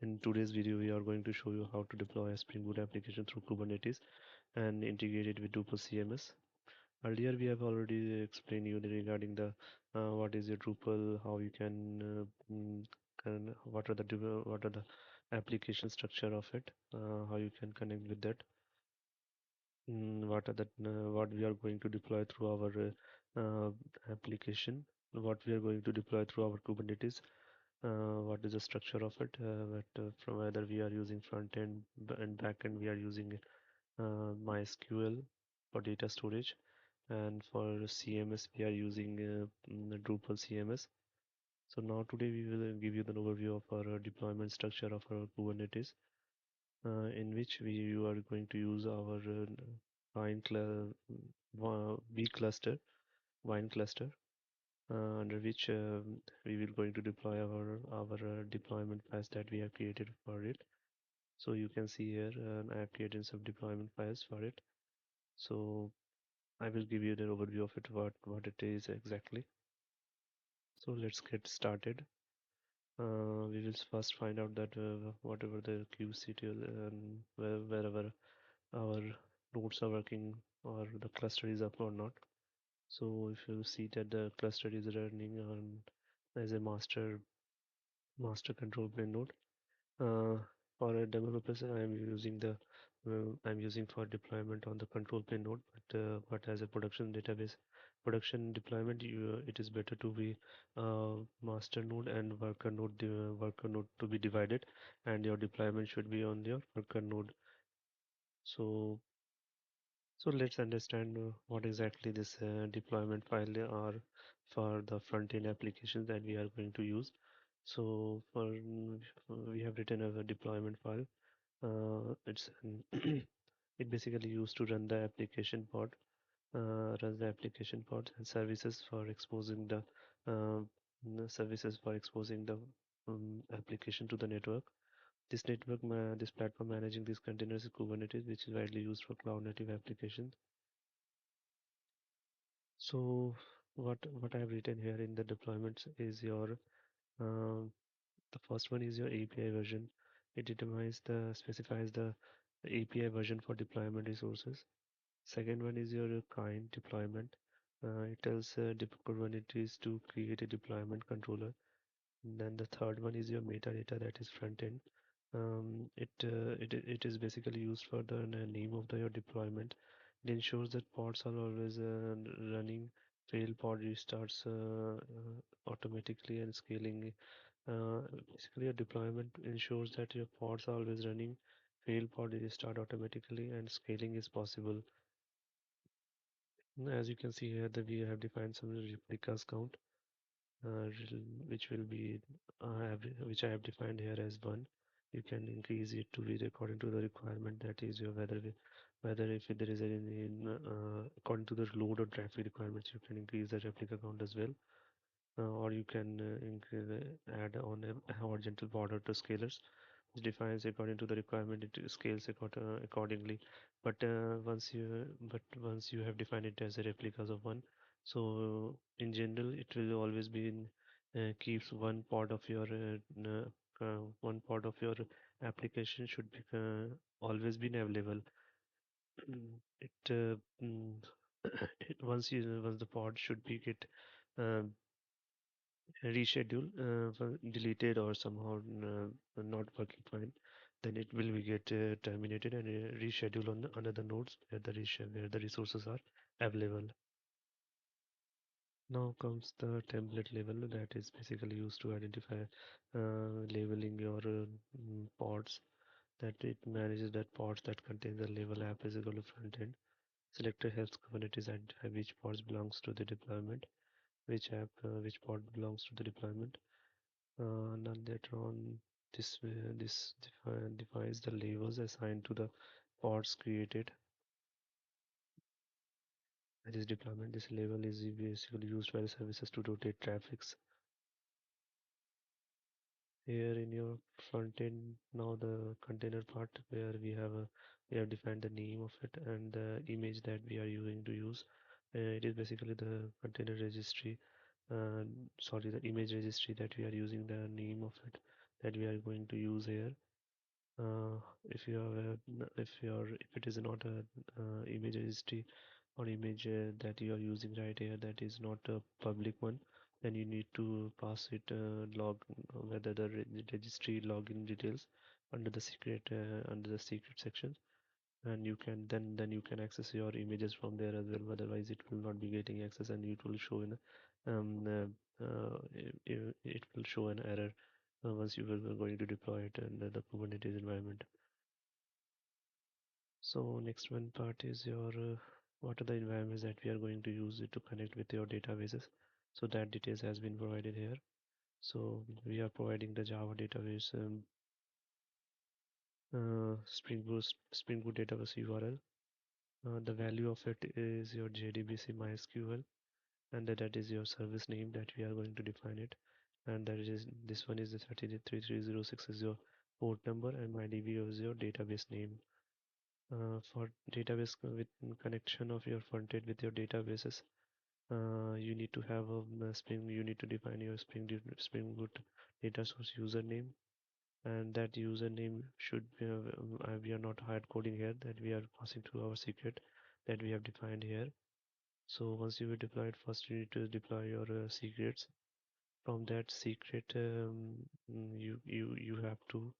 In today's video, we are going to show you how to deploy a Spring Boot application through Kubernetes and integrate it with Drupal CMS. Earlier, we have already explained you regarding the what is your Drupal, how you can what are the application structure of it, how you can connect with that, what we are going to deploy through our application, what we are going to deploy through our Kubernetes, what is the structure of it, from whether we are using front end and back end, we are using MySQL for data storage, and for CMS we are using Drupal CMS. So now today we will give you the overview of our deployment structure of our Kubernetes, in which you are going to use our vine cl v cluster vine cluster, under which we will going to deploy our deployment files that we have created for it. So you can see here I have created some deployment files for it. So I will give you the overview of it, what it is exactly. So let's get started. We will first find out that whatever the kubectl and wherever our nodes are working or the cluster is up or not. So if you see that the cluster is running on as a master control plane node. For a demo purpose, I'm using for deployment on the control plane node, but as a production deployment, it is better to be master node and worker node to be divided, and your deployment should be on your worker node. So let's understand what exactly this deployment file are for the front-end applications that we are going to use. So we have written a deployment file. It's it basically used to run the application pod, runs the application pod and uh, services for exposing the application to the network. This platform managing these containers is Kubernetes, which is widely used for cloud native applications. So what I have written here in the deployments is your the first one is your API version. It specifies the API version for deployment resources. Second one is your kind deployment. It tells Kubernetes to create a deployment controller. Then the third one is your metadata, that is front end. It is basically used for the name of your deployment. It ensures that pods are always running. Fail pod restarts automatically and scaling. Basically, your deployment ensures that your pods are always running. Fail pod restart automatically and scaling is possible. As you can see here, that we have defined some replicas count, which will be which I have defined here as 1. You can increase it to read according to the requirement, that is your whether if there is any according to the load or traffic requirements, you can increase the replica count as well, or you can add on a horizontal border to scalars. It defines according to the requirement, it scales accordingly. But once you have defined it as a replicas of 1, so in general it will always be keeps one part of your application should be always been available. it once the pod should be get um, reschedule deleted or somehow not working fine, then it will be get terminated and reschedule on another nodes where the resources are available. Now comes the template level, that is basically used to identify labeling your pods, that it manages that pods that contain the label app is equal to front end. Selector helps Kubernetes identify which pods belongs to the deployment, which pod belongs to the deployment. And later on, this defines the labels assigned to the pods created by this deployment. This label is basically used by the services to rotate traffics. Here in your front end, now the container part where we have defined the name of it and the image that we are using to use. It is basically the container registry, sorry, the image registry that we are using the name of it. that we are going to use here. If you have if it is not a image registry or image that you are using right here, that is not a public one, then you need to pass it log whether the registry login details under the secret section, and you can then you can access your images from there as well. Otherwise it will not be getting access, and it will show in it will show an error once you are going to deploy it in the Kubernetes environment. So next one part is your what are the environments that we are going to use it to connect with your databases. So that details has been provided here. So we are providing the Java database Spring Boot database URL. The value of it is your JDBC MySQL, and that is your service name that we are going to define it. And that is this one is the 33006 is your port number, and MyDB is your database name. For database with connection of your front end with your databases, you need to have a Spring. You need to define your Spring Boot data source username, and that username should be. We are not hard coding here. That we are passing through our secret that we have defined here. So once you will deploy it, first you need to deploy your secrets. From that secret, you have to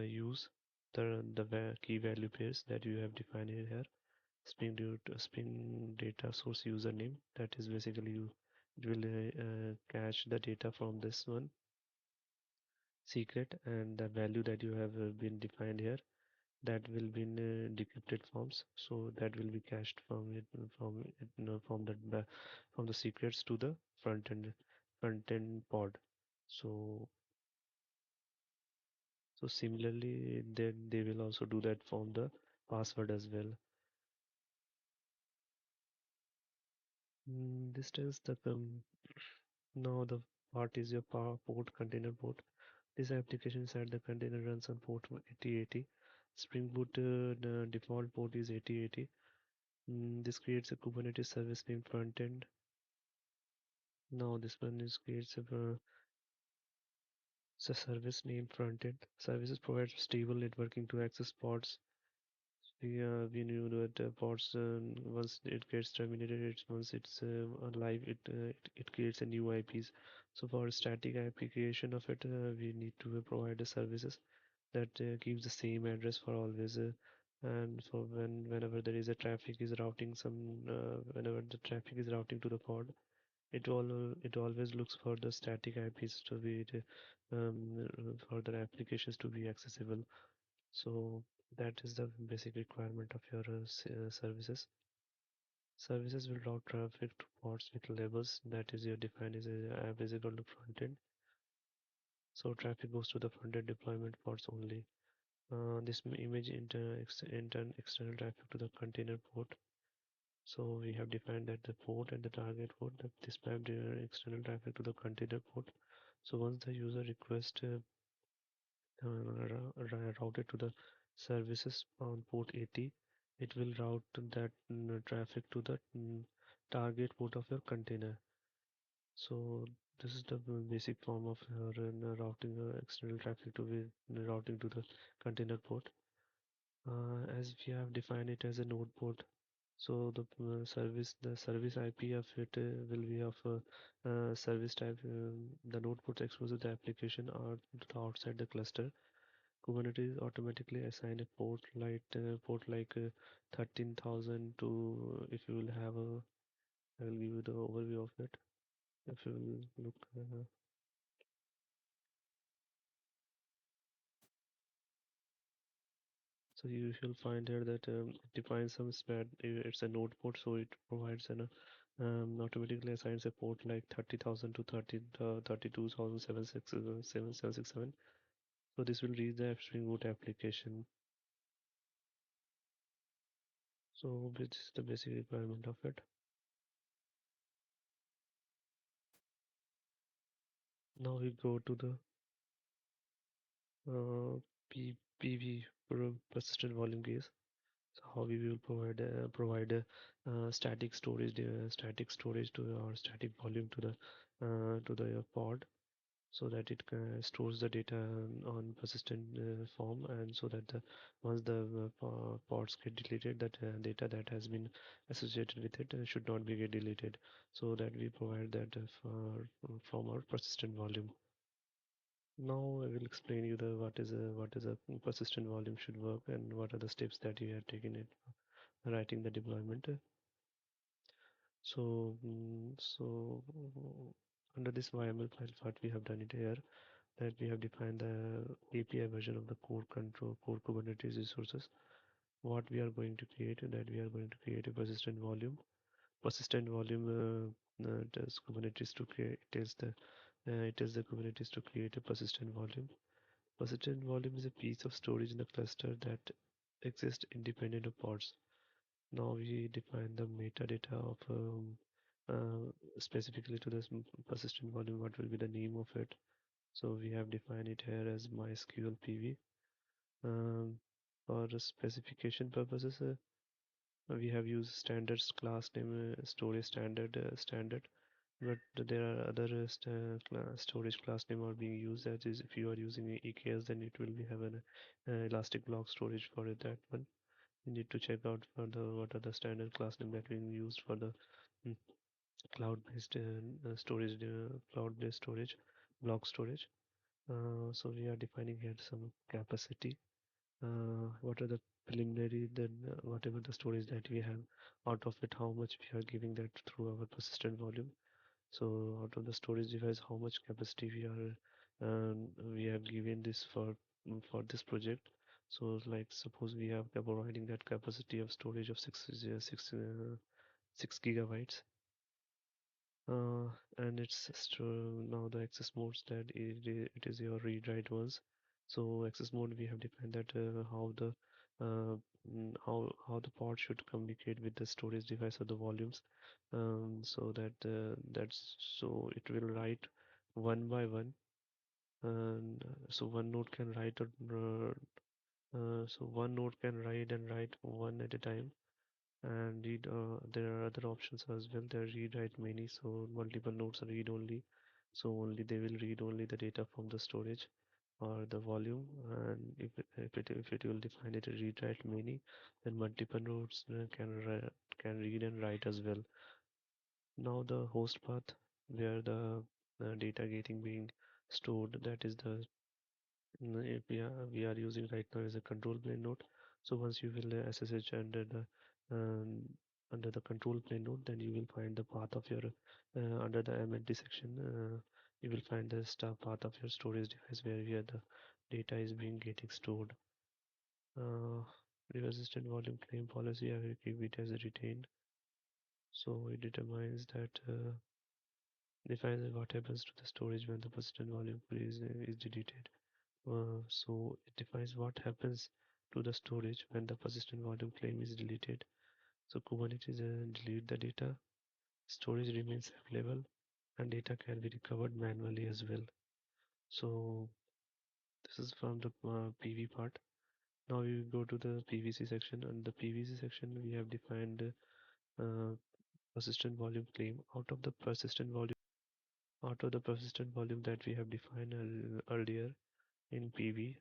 use the key value pairs that you have defined here. Spring data source username, that is basically you it will cache the data from this one secret, and the value that you have been defined here, that will be in decrypted forms, so that will be cached from from the secrets to the front end pod. So so similarly, then they will also do that from the password as well. This tells the now the part is your port container port. This application inside the container runs on port 8080. Spring Boot the default port is 8080. This creates a Kubernetes service name front end. Now this one is creates a service name front end. Services provides stable networking to access pods. We knew that pods once it gets terminated, once it's live, it creates a new IPs. So for static application of it, we need to provide the services that keeps the same address for always. And for whenever there is a traffic is routing whenever the traffic is routing to the pod, it always looks for the static IPs to be for the applications to be accessible. So that is the basic requirement of your services. Services will route traffic to pods with labels that is your defined as visible to front end. So traffic goes to the front end deployment pods only. This image external traffic to the container port. So we have defined that the port and the target port that this map the external traffic to the container port. So once the user request routed to the services on port 80, it will route that traffic to the target port of your container. So this is the basic form of routing external traffic to be routing to the container port. As we have defined it as a node port, so the service IP of it will be of service type. The node port exposes the application or outside the cluster. Kubernetes automatically assign a port like 13,000 to, if you will have a, I will give you the overview of it. If you will look, so you shall find here that it defines some spread. It's a node port, so it provides an automatically assigns a port like 30,000 to 32,767. So this will reach the Spring Boot application. So this is the basic requirement of it. Now we go to the PV persistent volume case. So how we will provide static storage to or static volume to the pod. so that it stores the data on persistent form, and so that once the pods get deleted, that data that has been associated with it should not be get deleted. So that we provide that from our persistent volume. Now I will explain you the what is a persistent volume should work, and what are the steps that you have taken in writing the deployment. So under this YML file, what we have done it here, that we have defined the API version of the core Kubernetes resources. What we are going to create, that we are going to create a persistent volume. Persistent volume does Kubernetes to create. It is the Kubernetes to create a persistent volume. Persistent volume is a piece of storage in the cluster that exists independent of pods. Now we define the metadata of specifically to this persistent volume. What will be the name of it? So we have defined it here as MySQL PV. Um, for the specification purposes, we have used standards class name storage standard, but there are other storage class name are being used. That is, if you are using EKS, then it will be have an elastic block storage for it, that one. You need to check out for the what are the standard class name that being used for the mm, cloud-based storage, cloud-based storage, block storage. So we are defining here some capacity. What are the preliminary, then whatever the storage that we have, out of it how much we are giving that through our persistent volume. So out of the storage device, how much capacity we have given this for this project. So like suppose we have providing that capacity of storage of 6 gigabytes, uh, and it's now the access modes that it is your read write ones. So access mode, we have defined that uh, how the pod should communicate with the storage device or the volumes, so it will write one by one, and so one node can write so one node can write and write one at a time, and there are other options as well. There read write many, so multiple nodes are read only, so only they will read only the data from the storage or the volume. And if it will define it read write many, then multiple nodes can read and write as well. Now the host path, where the data getting being stored, that is the if we are using right now is a control plane node. So once you will SSH um, under the control plane node, then you will find the path of your under the MNT section. You will find the star path of your storage device, where the data is being getting stored. Uh, the persistent volume claim policy, I will keep it as a retained. So it determines that defines what happens to the storage when the persistent volume is deleted. So it defines what happens to the storage when the persistent volume claim is deleted. So Kubernetes delete the data, storage remains available, and data can be recovered manually as well. So this is from the PV part. Now we go to the PVC section. And the PVC section, we have defined uh, persistent volume claim. Out of the persistent volume that we have defined earlier in PV,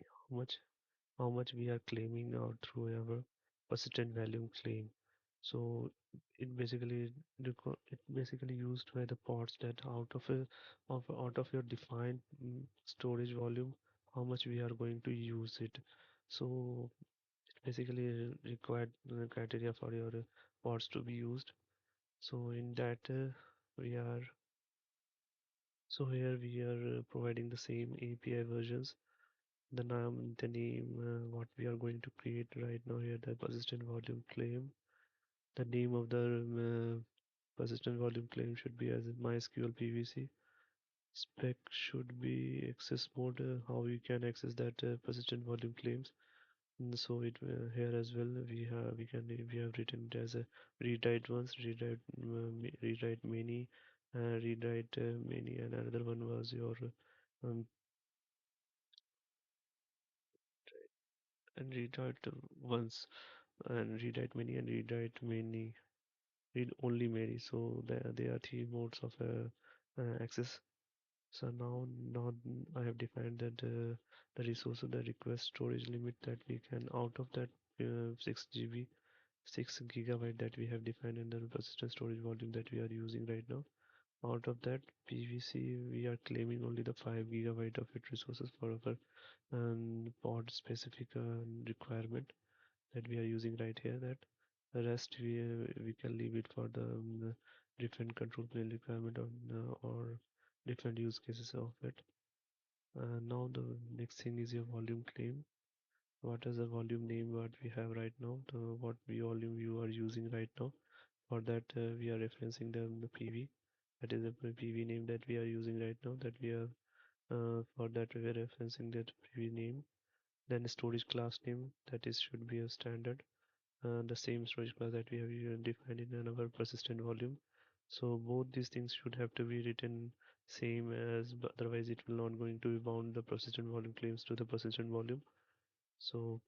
how much how much we are claiming out through our persistent volume claim. So it basically used by the pods that out of your defined storage volume, how much we are going to use it. So it basically required criteria for your pods to be used. So in that we are so here we are providing the same API versions, the name, what we are going to create right now here, the persistent volume claim. The name of the persistent volume claim should be as MySQL PVC. Spec should be access mode, how you can access that persistent volume claims. So it here as well we have written it as a read write once, read write many, and another one was your um, and read write once, and read write many, and read write many, read only many. So there are three modes of access. So now I have defined that the resource of the request storage limit that we can out of that 6 GB 6 gigabyte that we have defined in the persistent storage volume that we are using right now. Out of that PVC, we are claiming only the 5 gigabyte of it resources for our pod specific requirement that we are using right here. That the rest we can leave it for the different control plane requirement or different use cases of it. Now the next thing is your volume claim. What is the volume name what we have right now? What volume you are using right now? For that we are referencing the PV. That is the PV name that we are using right now. That we are for that we are referencing that PV name. Then storage class name, that is should be a standard. The same storage class that we have defined in our persistent volume. So both these things should have to be written same as, but otherwise it will not going to be bound the persistent volume claims to the persistent volume. So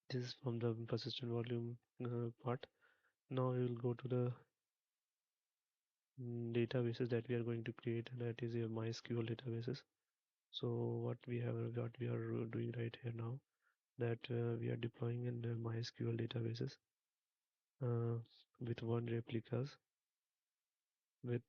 this is from the persistent volume part. Now we will go to the databases that we are going to create, and that is your MySQL databases. So what we are doing right here now, that we are deploying in the MySQL databases uh, with one replicas with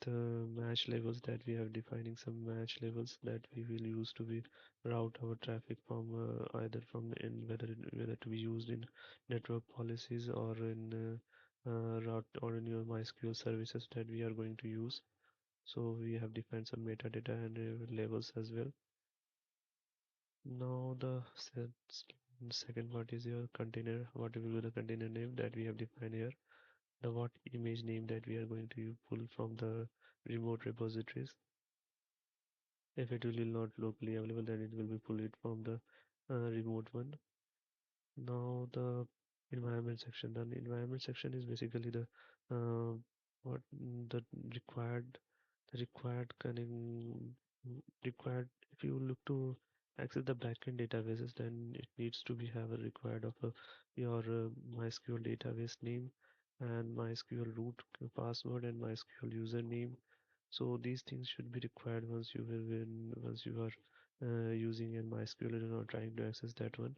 match levels that we are defining some match levels that we will use to be route our traffic from either from in whether to be used in network policies or in route or in your MySQL services that we are going to use. So we have defined some metadata and labels as well. Now the second part is your container. What will be the container name that we have defined here? The what image name that we are going to pull from the remote repositories. If it will be not locally available, then it will be pulled it from the remote one. Now the environment section. The environment section is basically the uh, what the required cunning required. If you look to access the backend databases, then it needs to be have a required of your MySQL database name and MySQL root password and MySQL username. So these things should be required once you are using a MySQL and are trying to access that one.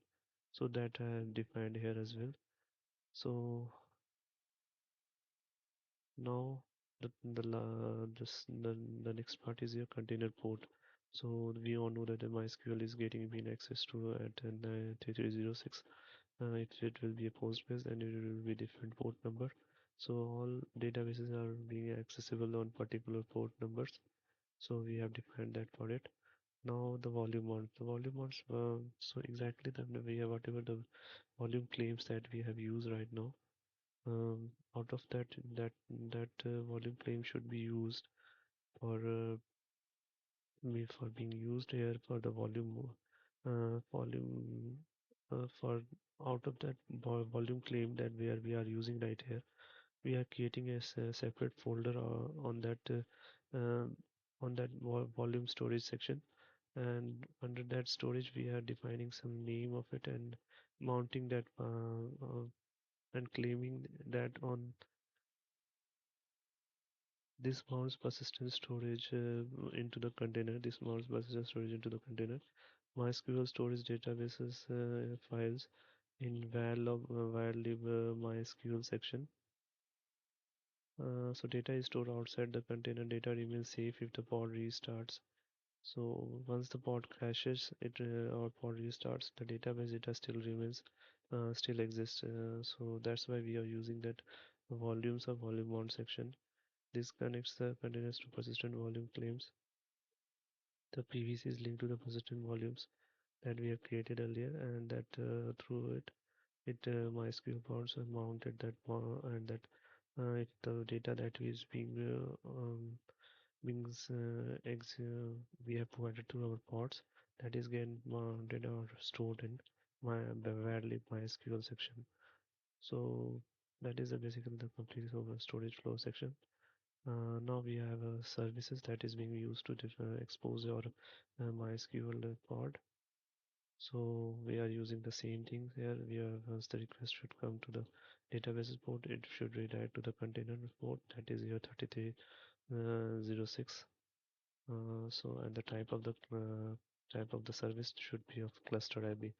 So that I have defined here as well. So now the next part is your container port. So we all know that the MySQL is getting being access to at 3306. If it will be a Postgres, then it will be different port number. So all databases are being accessible on particular port numbers. So we have defined that for it. Now the volume ones. The volume ones. So exactly we have whatever the volume claims that we have used right now. Out of that volume claim should be used for for being used here for the volume for out of that volume claim that we are using right here. We are creating a separate folder on that volume storage section, and under that storage we are defining some name of it and mounting that and claiming that on this mounts persistent storage into the container. This mounts persistent storage into the container. MySQL storage databases files in var lib MySQL section. So data is stored outside the container. Data remains safe if the pod restarts. So once the pod crashes, it or pod restarts, the database data still remains, still exists. So that's why we are using that volumes of volume mount section. This connects the containers to persistent volume claims. The PVC is linked to the persistent volumes that we have created earlier, and that through it MySQL pods are mounted that and that if the data that is being we have provided to our pods, that is getting mounted or stored in valid MySQL section. So that is basically the complete storage flow section. Now we have services that is being used to expose your MySQL pod. So we are using the same thing here. Once the request should come to the databases port, it should redirect to the container port, that is your 3306. So and the type of the service should be of ClusterIP.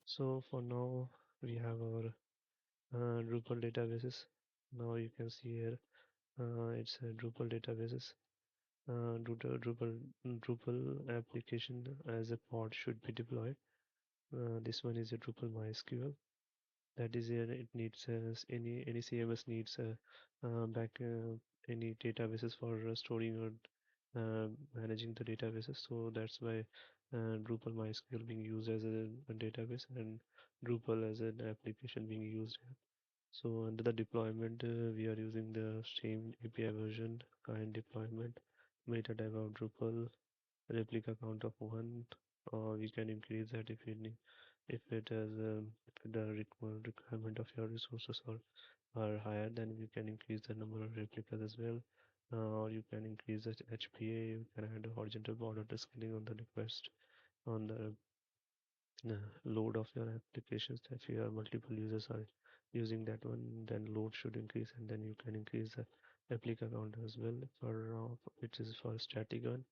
So for now we have our Drupal databases. Now you can see here it's a Drupal databases. Drupal application as a pod should be deployed. This one is a Drupal MySQL. That is it needs any CMS needs back any databases for storing or managing the databases. So that's why Drupal MySQL being used as a database and Drupal as an application being used. So under the deployment, we are using the same API version, kind deployment, metadata of Drupal, replica count of 1, or we can increase that if we need, if it has if the requirement of your resources are higher, then you can increase the number of replicas as well. Or you can increase the HPA, you can add a horizontal border scaling on the request on the load of your applications. If you have multiple users are using that one, then load should increase, and then you can increase the replica count as well for which is for static one.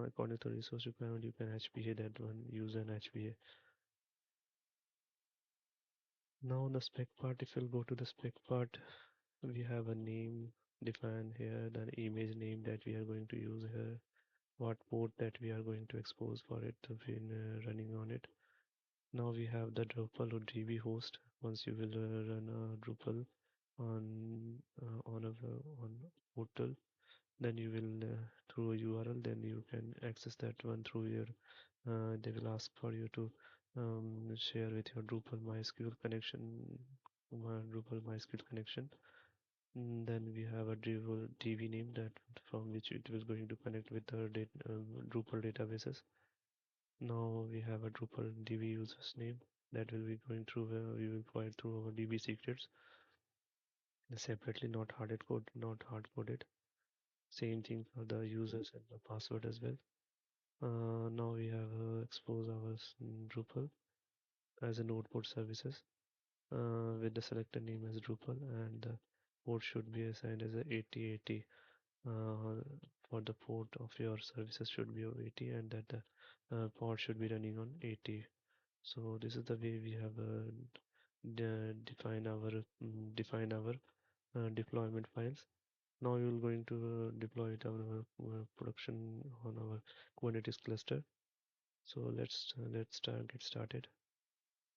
According to resource requirement, you can HPA that one, use an HPA. Now the spec part, if you'll go to the spec part, we have a name defined here, the image name that we are going to use here, what port that we are going to expose for it to be running on it. Now we have the Drupal or DB host. Once you will run a Drupal on portal, then you will through a URL, then you can access that one through your they will ask for you to share with your Drupal MySQL connection, Drupal MySQL connection. Then we have a Drupal DB name that from which it was going to connect with the Drupal databases. Now we have a Drupal DB users name that will be going through we will provide through our DB secrets separately, not hard coded. Same thing for the users and the password as well. Now we have expose our Drupal as a NodePort services with the selected name as Drupal, and the port should be assigned as a 8080. Uh, for the port of your services should be of 80, and that the pod should be running on 80. So this is the way we have defined our deployment files. Now we will going to deploy it on our production on our Kubernetes cluster. So let's get started.